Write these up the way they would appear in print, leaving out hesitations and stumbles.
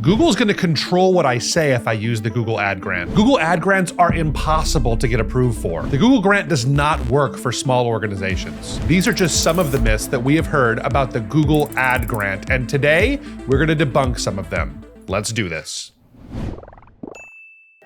Google's gonna control what I say if I use the Google Ad Grant. Google Ad Grants are impossible to get approved for. The Google Grant does not work for small organizations. These are just some of the myths that we have heard about the Google Ad Grant, and today we're gonna debunk some of them. Let's do this.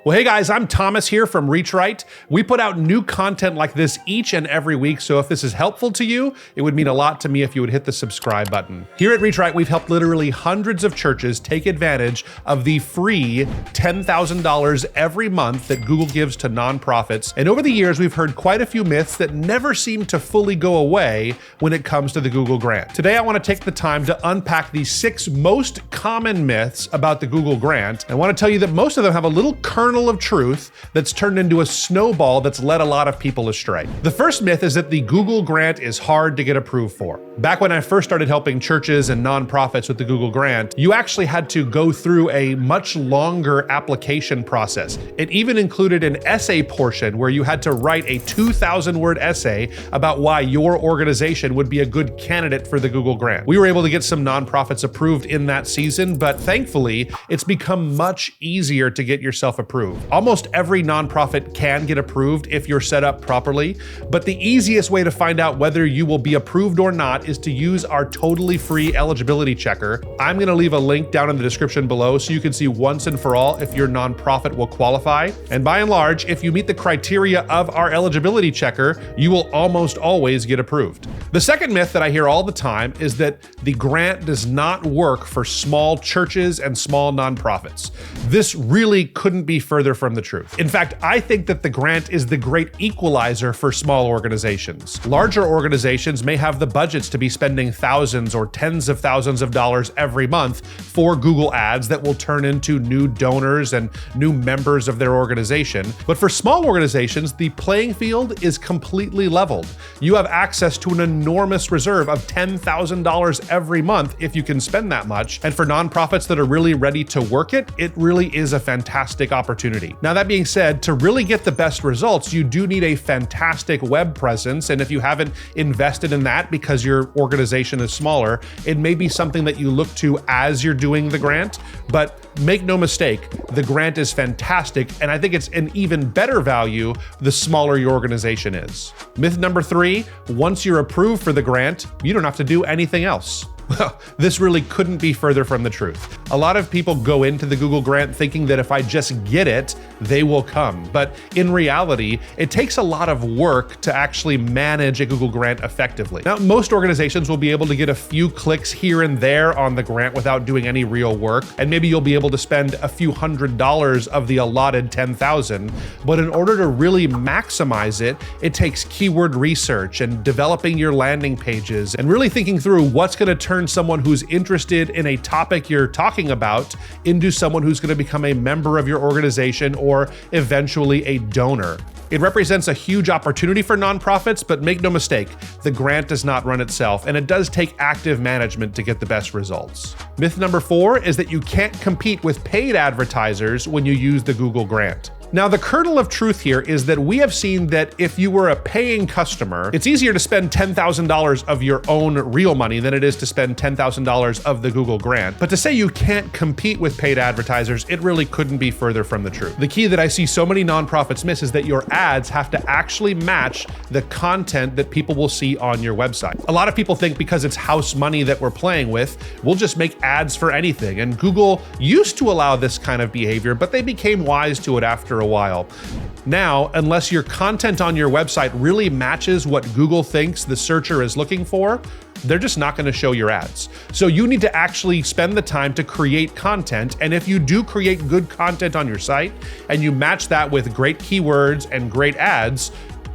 Well, hey guys, I'm Thomas here from ReachRight. We put out new content like this each and every week, so if this is helpful to you, it would mean a lot to me if you would hit the subscribe button. Here at ReachRight, we've helped literally hundreds of churches take advantage of the free $10,000 every month that Google gives to nonprofits. And over the years, we've heard quite a few myths that never seem to fully go away when it comes to the Google Grant. Today, I want to take the time to unpack the 6 most common myths about the Google Grant. I want to tell you that most of them have a little kernel of truth that's turned into a snowball that's led a lot of people astray. The first myth is that the Google Grant is hard to get approved for. Back when I first started helping churches and nonprofits with the Google Grant, you actually had to go through a much longer application process. It even included an essay portion where you had to write a 2,000-word essay about why your organization would be a good candidate for the Google Grant. We were able to get some nonprofits approved in that season, but thankfully, it's become much easier to get yourself approved. Almost every nonprofit can get approved if you're set up properly, but the easiest way to find out whether you will be approved or not is to use our totally free eligibility checker. I'm going to leave a link down in the description below so you can see once and for all if your nonprofit will qualify. And by and large, if you meet the criteria of our eligibility checker, you will almost always get approved. The second myth that I hear all the time is that the grant does not work for small churches and small nonprofits. This really couldn't be further from the truth. In fact, I think that the grant is the great equalizer for small organizations. Larger organizations may have the budgets to be spending thousands or tens of thousands of dollars every month for Google Ads that will turn into new donors and new members of their organization. But for small organizations, the playing field is completely leveled. You have access to an enormous reserve of $10,000 every month if you can spend that much. And for nonprofits that are really ready to work it, it really is a fantastic opportunity. Now, that being said, to really get the best results, you do need a fantastic web presence. And if you haven't invested in that because your organization is smaller, it may be something that you look to as you're doing the grant. But make no mistake, the grant is fantastic. And I think it's an even better value the smaller your organization is. Myth number 3, once you're approved for the grant, you don't have to do anything else. Well, this really couldn't be further from the truth. A lot of people go into the Google Grant thinking that if I just get it, they will come. But in reality, it takes a lot of work to actually manage a Google Grant effectively. Now, most organizations will be able to get a few clicks here and there on the grant without doing any real work. And maybe you'll be able to spend a few $100s of the allotted $10,000. But in order to really maximize it, it takes keyword research and developing your landing pages and really thinking through what's going to turn someone who's interested in a topic you're talking about into someone who's going to become a member of your organization or eventually a donor. It represents a huge opportunity for nonprofits, but make no mistake, the grant does not run itself, and it does take active management to get the best results. Myth number 4 is that you can't compete with paid advertisers when you use the Google Grant. Now, the kernel of truth here is that we have seen that if you were a paying customer, it's easier to spend $10,000 of your own real money than it is to spend $10,000 of the Google Grant. But to say you can't compete with paid advertisers, it really couldn't be further from the truth. The key that I see so many nonprofits miss is that your ads have to actually match the content that people will see on your website. A lot of people think because it's house money that we're playing with, we'll just make ads for anything. And Google used to allow this kind of behavior, but they became wise to it after a while. Now, unless your content on your website really matches what Google thinks the searcher is looking for, they're just not going to show your ads. So you need to actually spend the time to create content. And if you do create good content on your site and you match that with great keywords and great ads,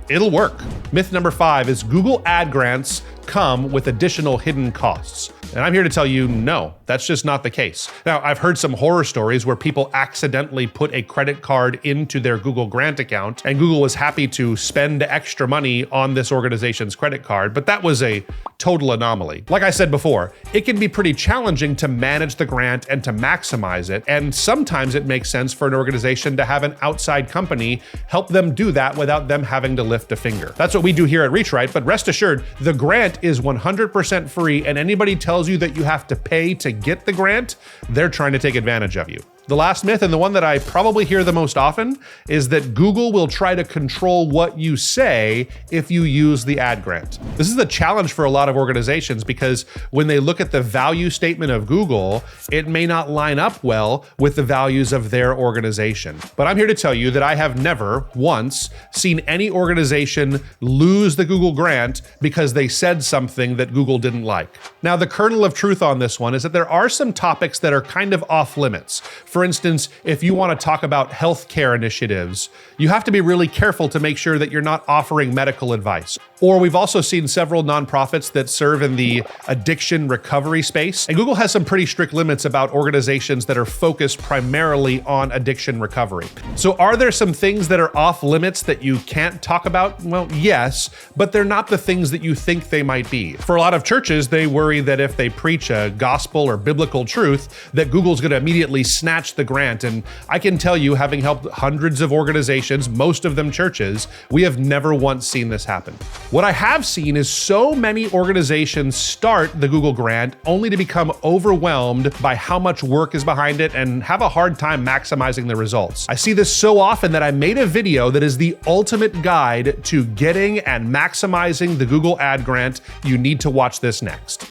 it'll work. Myth number 5 is Google Ad Grants come with additional hidden costs. And I'm here to tell you, no, that's just not the case. Now, I've heard some horror stories where people accidentally put a credit card into their Google Grant account, and Google was happy to spend extra money on this organization's credit card, but that was a total anomaly. Like I said before, it can be pretty challenging to manage the grant and to maximize it, and sometimes it makes sense for an organization to have an outside company help them do that without them having to lift a finger. That's what we do here at ReachRight, but rest assured, the grant grant is 100% free, and anybody tells you that you have to pay to get the grant, they're trying to take advantage of you. The last myth, and the one that I probably hear the most often, is that Google will try to control what you say if you use the ad grant. This is a challenge for a lot of organizations because when they look at the value statement of Google, it may not line up well with the values of their organization. But I'm here to tell you that I have never once seen any organization lose the Google grant because they said something that Google didn't like. Now, the kernel of truth on this one is that there are some topics that are kind of off limits. For instance, if you want to talk about healthcare initiatives, you have to be really careful to make sure that you're not offering medical advice. Or we've also seen several nonprofits that serve in the addiction recovery space. And Google has some pretty strict limits about organizations that are focused primarily on addiction recovery. So are there some things that are off limits that you can't talk about? Well, yes, but they're not the things that you think they might be. For a lot of churches, they worry that if they preach a gospel or biblical truth, that Google's going to immediately snatch the grant. And I can tell you, having helped hundreds of organizations, most of them churches, we have never once seen this happen. What I have seen is so many organizations start the Google grant only to become overwhelmed by how much work is behind it and have a hard time maximizing the results. I see this so often that I made a video that is the ultimate guide to getting and maximizing the Google ad grant. You need to watch this next.